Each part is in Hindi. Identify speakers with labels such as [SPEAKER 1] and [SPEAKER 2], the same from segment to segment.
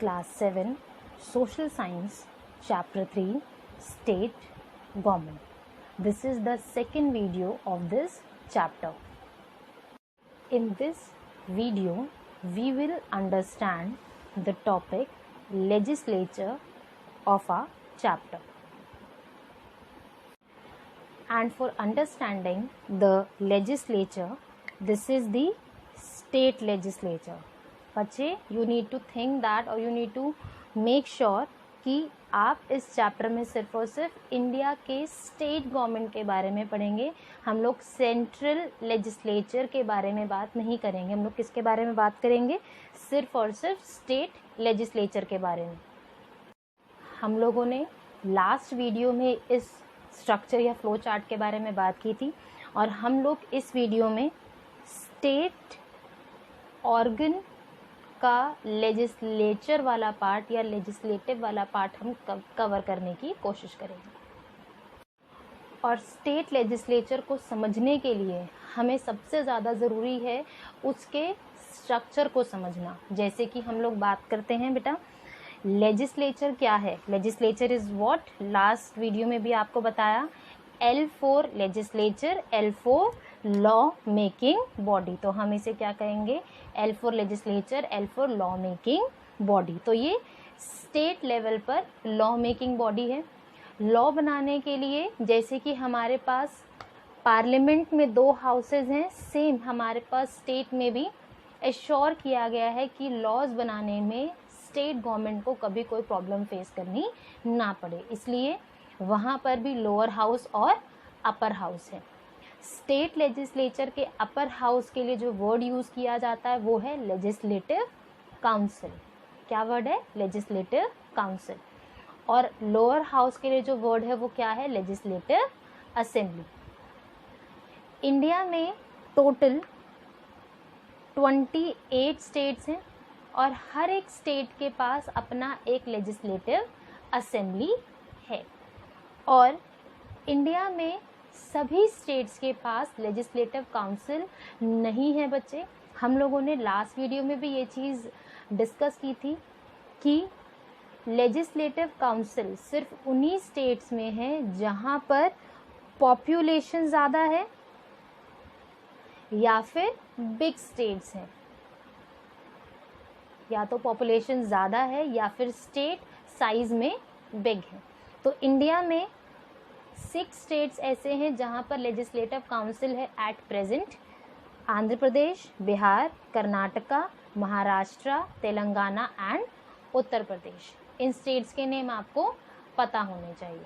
[SPEAKER 1] Class 7 Social Science Chapter 3 State Government. This is the second video of this chapter. In this video, we will understand the topic legislature of our chapter. And for understanding the legislature, this is the state legislature. बच्चे, you need to think that or you need to make sure कि आप इस चैप्टर में सिर्फ और सिर्फ इंडिया के स्टेट गवर्नमेंट के बारे में पढ़ेंगे. हम लोग सेंट्रल लेजिस्लेचर के बारे में बात नहीं करेंगे. हम लोग किसके बारे में बात करेंगे? सिर्फ और सिर्फ स्टेट लेजिस्लेचर के बारे में. हम लोगों ने लास्ट वीडियो में इस स्ट्रक्चर या फ्लो चार्ट के बारे में बात की थी और हम लोग इस वीडियो में स्टेट ऑर्गन का लेजिस्लेचर वाला पार्ट या लेजिस्लेटिव वाला पार्ट हम कवर करने की कोशिश करेंगे. और स्टेट लेजिस्लेचर को समझने के लिए हमें सबसे ज़्यादा ज़रूरी है उसके स्ट्रक्चर को समझना. जैसे कि हम लोग बात करते हैं बेटा, लेजिस्लेचर क्या है? Legislature is what? Last video में भी आपको बताया, L for legislature, L for law making body. तो हम इसे क्या कहेंगे? L for legislature, L for law making body. तो ये स्टेट लेवल पर लॉ मेकिंग बॉडी है. लॉ बनाने के लिए जैसे कि हमारे पास पार्लियामेंट में 2 हाउसेज हैं, सेम हमारे पास स्टेट में भी एश्योर किया गया है कि लॉज बनाने में स्टेट गवर्नमेंट को कभी कोई प्रॉब्लम फेस करनी ना पड़े. इसलिए वहाँ पर भी लोअर हाउस और अपर हाउस है. स्टेट लेजिस्लेचर के अपर हाउस के लिए जो वर्ड यूज़ किया जाता है वो है लेजिस्लेटिव काउंसिल. क्या वर्ड है? Legislative council. और लोअर हाउस के लिए जो वर्ड है वो क्या है? Legislative assembly. इंडिया में टोटल 28 स्टेट्स हैं और हर एक स्टेट के पास अपना एक लेजिस्लेटिव असेंबली है. और इंडिया में सभी स्टेट्स के पास लेजिस्लेटिव काउंसिल नहीं है बच्चे. हम लोगों ने लास्ट वीडियो में भी ये चीज़ डिस्कस की थी कि लेजिस्लेटिव काउंसिल सिर्फ उन्हीं स्टेट्स में है जहाँ पर पॉपुलेशन ज़्यादा है या फिर बिग स्टेट्स हैं. या तो पॉपुलेशन ज़्यादा है या फिर स्टेट साइज़ में बिग है. तो इंडिया में 6 स्टेट्स ऐसे हैं जहाँ पर लेजिस्लेटिव काउंसिल है at present. Andhra Pradesh, Bihar, Karnataka, Maharashtra, Telangana and Uttar Pradesh. In states के नेम आपको पता होने चाहिए.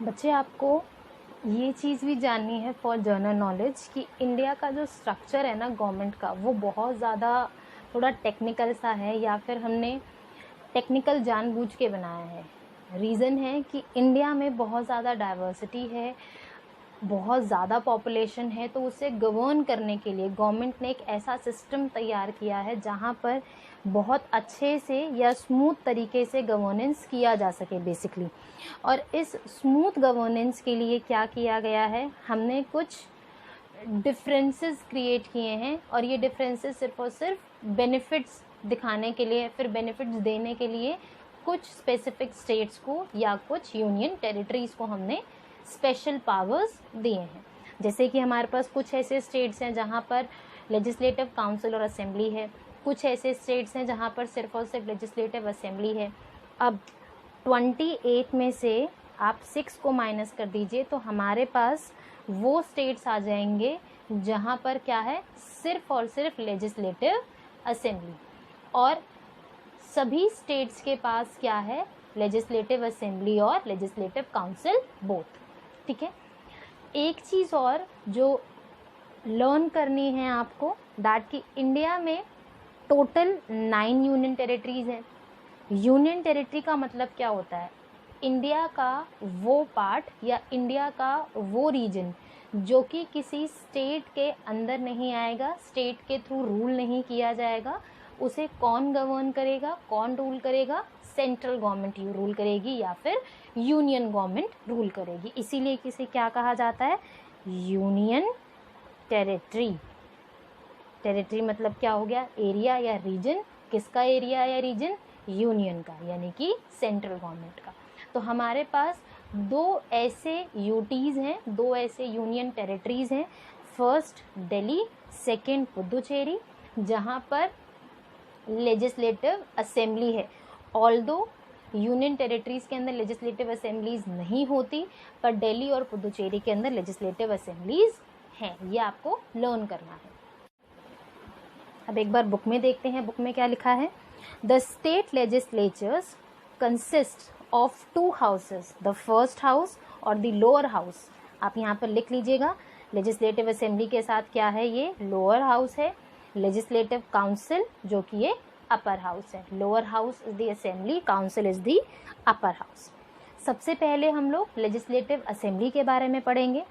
[SPEAKER 1] बच्चे, आपको ये चीज़ भी जाननी है फॉर जनरल नॉलेज कि इंडिया का जो स्ट्रक्चर है ना गवर्नमेंट का, वो बहुत ज़्यादा थोड़ा टेक्निकल सा है या फिर हमने टेक्निकल जानबूझ के बनाया है. रीज़न है कि इंडिया में बहुत ज़्यादा डाइवर्सिटी है, बहुत ज़्यादा पॉपुलेशन है. तो उसे गवर्न करने के लिए गवर्नमेंट ने एक ऐसा सिस्टम तैयार किया है जहाँ पर बहुत अच्छे से या स्मूथ तरीके से गवर्नेंस किया जा सके बेसिकली. और इस स्मूथ गवर्नेंस के लिए क्या किया गया है? हमने कुछ डिफरेंसेस क्रिएट किए हैं और ये डिफरेंसेस सिर्फ और सिर्फ बेनिफिट्स दिखाने के लिए, फिर बेनिफिट्स देने के लिए कुछ स्पेसिफिक स्टेट्स को या कुछ यूनियन टेरिटरीज़ को हमने स्पेशल पावर्स दिए हैं. जैसे कि हमारे पास कुछ ऐसे स्टेट्स हैं जहाँ पर लेजिस्लेटिव काउंसिल और असेंबली है, कुछ ऐसे स्टेट्स हैं जहाँ पर सिर्फ और सिर्फ लेजिस्लेटिव असेंबली है. अब 28 में से आप 6 को माइनस कर दीजिए तो हमारे पास वो स्टेट्स आ जाएंगे जहाँ पर क्या है? सिर्फ और सिर्फ लेजिस्लेटिव असेंबली. और सभी स्टेट्स के पास क्या है? लेजिस्लेटिव असेंबली और लेजिस्लेटिव काउंसिल बोथ. ठीक है. एक चीज़ और जो लर्न करनी है आपको, दैट कि इंडिया में टोटल 9 यूनियन टेरिटरीज़ हैं. यूनियन टेरिटरी का मतलब क्या होता है? इंडिया का वो पार्ट या इंडिया का वो रीजन जो कि किसी स्टेट के अंदर नहीं आएगा, स्टेट के थ्रू रूल नहीं किया जाएगा. उसे कौन गवर्न करेगा, कौन रूल करेगा? सेंट्रल गवर्नमेंट रूल करेगी या फिर यूनियन गवर्नमेंट रूल करेगी. इसीलिए किसे क्या कहा जाता है? Union territory. टेरिटरी मतलब क्या हो गया, एरिया या रीजन। किसका एरिया या रीजन, यूनियन का, यानी कि सेंट्रल गवर्नमेंट का। तो हमारे पास दो ऐसे यूटीज़ हैं, दो ऐसे यूनियन टेरिटरीज़ हैं, फर्स्ट दिल्ली, सेकंड पुदुचेरी, जहाँ पर लेजिस्लेटिव असेंबली है। ऑल्दो यूनियन टेरिटरीज़ के अंदर लेजिस्लेटिव असेंबलीज नहीं होती, पर दिल्ली और पुदुचेरी के अंदर लेजिस्लेटिव असेंबलीज हैं, ये आपको लर्न करना है। अब एक बार बुक में देखते हैं, बुक में क्या लिखा है। The state legislatures consist of to houses, the first house और द लोअर हाउस। आप यहाँ पर लिख लीजिएगा, लेजिस्लेटिव असेंबली के साथ क्या है, ये लोअर हाउस है। लेजिस्लेटिव काउंसिल जो कि ये अपर हाउस है। Lower house is the assembly, council is the upper house. सबसे पहले हम लोग लेजिस्लेटिव असेंबली के बारे में पढ़ेंगे।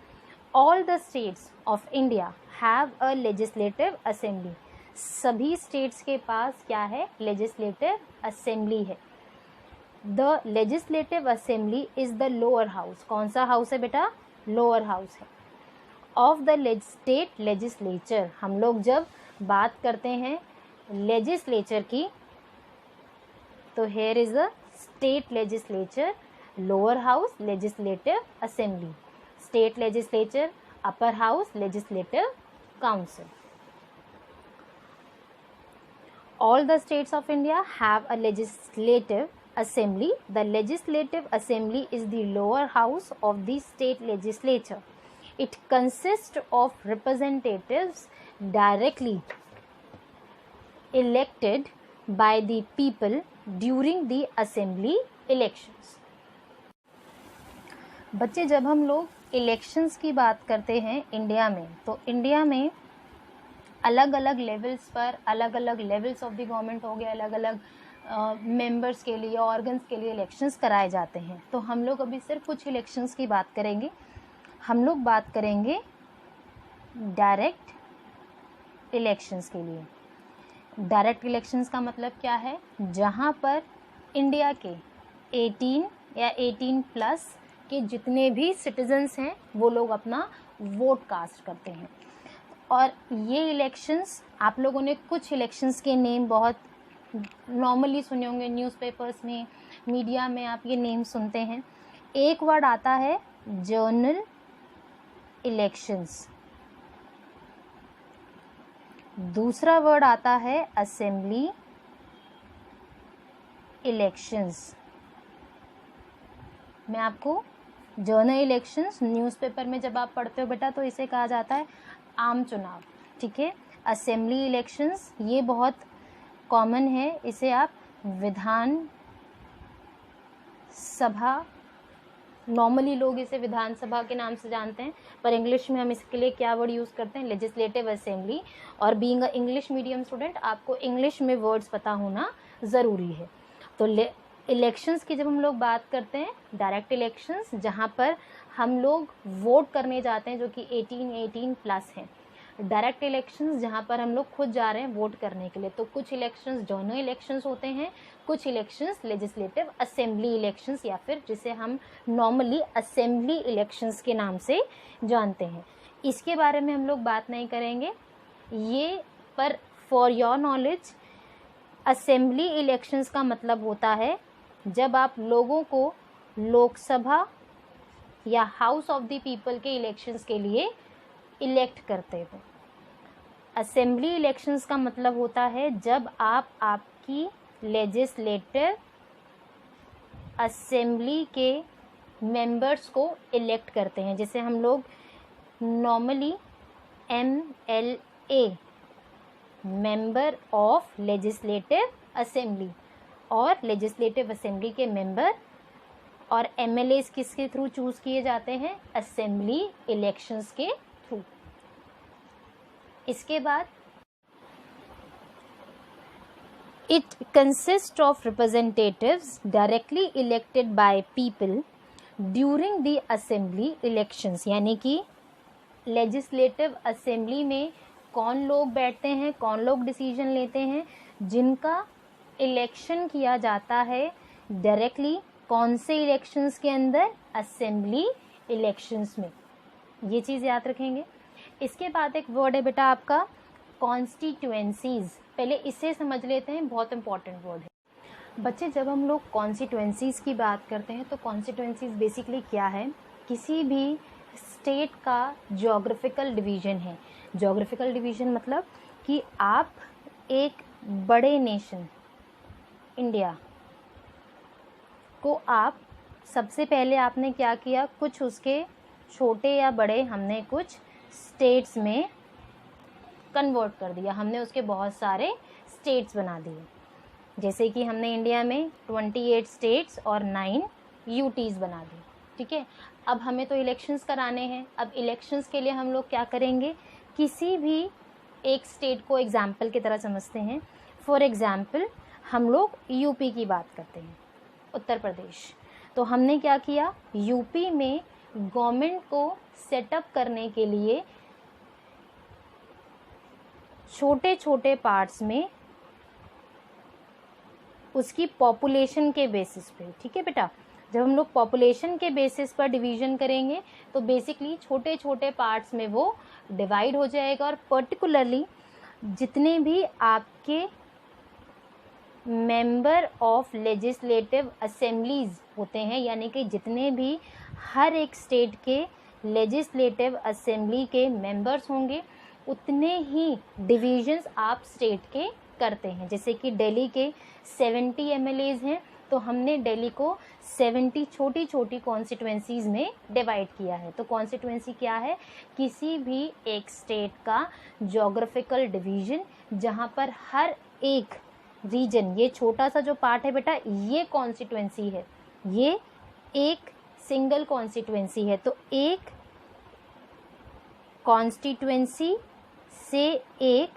[SPEAKER 1] All the states of India have a legislative assembly. सभी स्टेट्स के पास क्या है, लेजिस्लेटिव असेंबली है। The legislative assembly is the lower house. कौन सा हाउस है बेटा, लोअर हाउस है। ऑफ द स्टेट लेजिस्लेचर, हम लोग जब बात करते हैं लेजिस्लेचर की, तो here is the state legislature, lower house legislative assembly, state legislature, upper house legislative council. All the states of India have a legislative assembly. The legislative assembly is the lower house of the state legislature. It consists of representatives directly elected by the people during the assembly elections. बच्चे, जब हम लोग इलेक्शंस की बात करते हैं इंडिया में, तो इंडिया में अलग अलग लेवल्स पर, अलग अलग लेवल्स ऑफ द गवर्नमेंट हो गए, अलग अलग मेंबर्स के लिए, ऑर्गन्स के लिए इलेक्शंस कराए जाते हैं। तो हम लोग अभी सिर्फ कुछ इलेक्शंस की बात करेंगे। हम लोग बात करेंगे डायरेक्ट इलेक्शंस के लिए। डायरेक्ट इलेक्शंस का मतलब क्या है, जहां पर इंडिया के 18 या 18 प्लस के जितने भी सिटीजन्स हैं वो लोग अपना वोट कास्ट करते हैं। और ये इलेक्शंस, आप लोगों ने कुछ इलेक्शंस के नेम बहुत नॉर्मली सुने होंगे, न्यूज़पेपर्स में, मीडिया में आप ये नेम सुनते हैं। एक वर्ड आता है जनरल इलेक्शंस, दूसरा वर्ड आता है असेंबली इलेक्शंस। मैं आपको जनरल इलेक्शंस न्यूज़पेपर में जब आप पढ़ते हो बेटा, तो इसे कहा जाता है आम चुनाव, ठीक है। असेंबली इलेक्शंस ये बहुत कॉमन है, इसे आप विधान सभा, नॉर्मली लोग इसे विधानसभा के नाम से जानते हैं, पर इंग्लिश में हम इसके लिए क्या वर्ड यूज़ करते हैं, लेजिस्लेटिव असेंबली। और being a English medium student, आपको इंग्लिश में वर्ड्स पता होना ज़रूरी है। तो इलेक्शंस की जब हम लोग बात करते हैं, डायरेक्ट इलेक्शंस जहाँ पर हम लोग वोट करने जाते हैं, जो कि 18 प्लस हैं। डायरेक्ट इलेक्शंस जहाँ पर हम लोग खुद जा रहे हैं वोट करने के लिए। तो कुछ इलेक्शंस जनरल इलेक्शंस होते हैं, कुछ इलेक्शंस लेजिस्लेटिव असेंबली इलेक्शंस, या फिर जिसे हम नॉर्मली असेंबली इलेक्शंस के नाम से जानते हैं। इसके बारे में हम लोग बात नहीं करेंगे ये, पर for your knowledge, assembly elections का मतलब होता है जब आप लोगों को लोकसभा या हाउस ऑफ द पीपल के इलेक्शंस के लिए इलेक्ट करते हो। असेंबली इलेक्शंस का मतलब होता है जब आप आपकी लेजिस्लेटिव असेंबली के मेंबर्स को इलेक्ट करते हैं, जिसे हम लोग normally MLA, member of legislative assembly, और लेजिस्लेटिव असेंबली के मेंबर और MLAs किसके थ्रू चूज़ किए जाते हैं, असेंबली इलेक्शंस के थ्रू। इसके बाद it consist of representatives directly elected by people during the assembly elections, यानी कि लेजिस्लेटिव असेंबली में कौन लोग बैठते हैं, कौन लोग डिसीजन लेते हैं, जिनका इलेक्शन किया जाता है डायरेक्टली। कौन से इलेक्शंस के अंदर, असेंबली इलेक्शंस में। ये चीज़ याद रखेंगे। इसके बाद एक वर्ड है बेटा आपका कॉन्स्टिट्यूएंसीज, पहले इसे समझ लेते हैं, बहुत इंपॉर्टेंट वर्ड है बच्चे। जब हम लोग कॉन्स्टिट्यूएंसीज की बात करते हैं तो कॉन्स्टिट्यूएंसीज बेसिकली क्या है, किसी भी स्टेट का ज्योग्राफिकल डिवीज़न है। ज्योग्राफिकल डिवीज़न मतलब कि आप एक बड़े नेशन इंडिया को आप सबसे पहले आपने क्या किया, कुछ उसके छोटे या बड़े हमने कुछ स्टेट्स में कन्वर्ट कर दिया, हमने उसके बहुत सारे स्टेट्स बना दिए। जैसे कि हमने इंडिया में 28 स्टेट्स और 9 यूटीज़ बना दी, ठीक है। अब हमें तो इलेक्शंस कराने हैं। अब इलेक्शंस के लिए हम लोग क्या करेंगे, किसी भी एक स्टेट को एग्जाम्पल की तरह समझते हैं। फॉर एग्जाम्पल हम लोग यूपी की बात करते हैं, उत्तर प्रदेश। तो हमने क्या किया, यूपी में गवर्नमेंट को सेटअप करने के लिए छोटे छोटे पार्ट्स में उसकी पॉपुलेशन के बेसिस पे, ठीक है बेटा। जब हम लोग पॉपुलेशन के बेसिस पर डिवीज़न करेंगे तो बेसिकली छोटे छोटे पार्ट्स में वो डिवाइड हो जाएगा, और पर्टिकुलरली जितने भी आपके मेंबर ऑफ लेजिस्लेटिव असेंबलीज होते हैं, यानी कि जितने भी हर एक स्टेट के लेजिस्लेटिव असेंबली के मेंबर्स होंगे, उतने ही डिवीजन्स आप स्टेट के करते हैं। जैसे कि दिल्ली के 70 MLAs हैं, तो हमने दिल्ली को 70 छोटी छोटी कॉन्स्टिट्यूएंसीज में डिवाइड किया है। तो कॉन्स्टिट्यूएंसी क्या है, किसी भी एक स्टेट का ज्योग्राफिकल डिवीज़न जहाँ पर हर एक रीजन, ये छोटा सा जो पार्ट है बेटा, ये कॉन्स्टिट्यूएंसी है, ये एक सिंगल कॉन्स्टिट्यूएंसी है। तो एक कॉन्स्टिट्यूएंसी से एक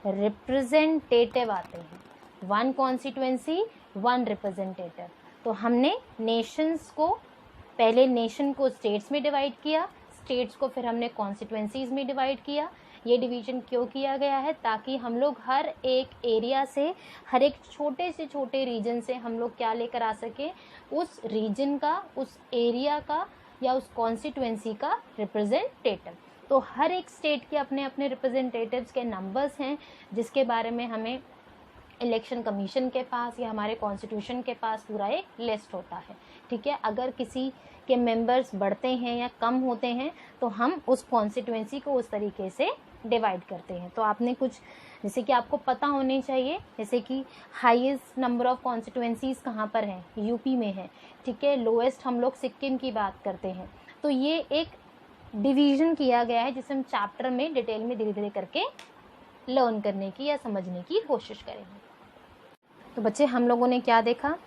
[SPEAKER 1] रिप्रेजेंटेटिव आते हैं, वन कॉन्स्टिट्यूएंसी वन रिप्रेजेंटेटिव। तो हमने नेशंस को, पहले नेशन को स्टेट्स में डिवाइड किया, स्टेट्स को फिर हमने कॉन्स्टिट्यूएंसीज में डिवाइड किया। ये डिवीज़न क्यों किया गया है, ताकि हम लोग हर एक एरिया से, हर एक छोटे से छोटे रीजन से हम लोग क्या लेकर आ सकें, उस रीजन का, उस एरिया का या उस कॉन्स्टिट्यूएंसी का रिप्रेजेंटेटिव। तो हर एक स्टेट के अपने अपने रिप्रेजेंटेटिव्स के नंबर्स हैं, जिसके बारे में हमें इलेक्शन कमीशन के पास या हमारे कॉन्स्टिट्यूशन के पास पूरा एक लिस्ट होता है, ठीक है। अगर किसी के मेंबर्स बढ़ते हैं या कम होते हैं तो हम उस कॉन्स्टिट्यूएंसी को उस तरीके से डिवाइड करते हैं। तो आपने कुछ, जैसे कि आपको पता होने चाहिए, जैसे कि हाईएस्ट नंबर ऑफ कॉन्स्टिट्यूएंसीज कहाँ पर हैं, यूपी में है, ठीक है। लोएस्ट हम लोग सिक्किम की बात करते हैं। तो ये एक डिवीज़न किया गया है जिसे हम चैप्टर में डिटेल में धीरे धीरे करके लर्न करने की या समझने की कोशिश करेंगे। तो बच्चे हम लोगों ने क्या देखा,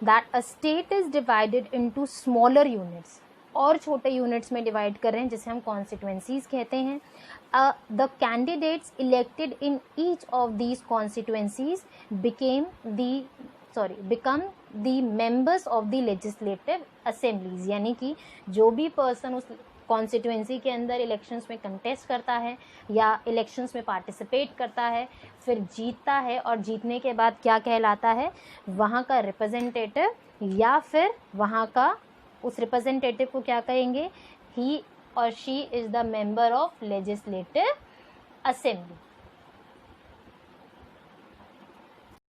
[SPEAKER 1] that a state is divided into smaller units, और छोटे यूनिट्स में डिवाइड कर रहे हैं, जिसे हम कॉन्स्टिट्यूएंसीज कहते हैं। The candidates elected in each of these constituencies become the members of the legislative assemblies, यानी कि जो भी पर्सन उस कॉन्स्टिट्यूएंसी के अंदर इलेक्शंस में कंटेस्ट करता है या इलेक्शंस में पार्टिसिपेट करता है, फिर जीतता है, और जीतने के बाद क्या कहलाता है, वहाँ का रिप्रेजेंटेटिव, या फिर वहाँ का उस रिप्रेजेंटेटिव को क्या कहेंगे, ही और she is the member of legislative assembly.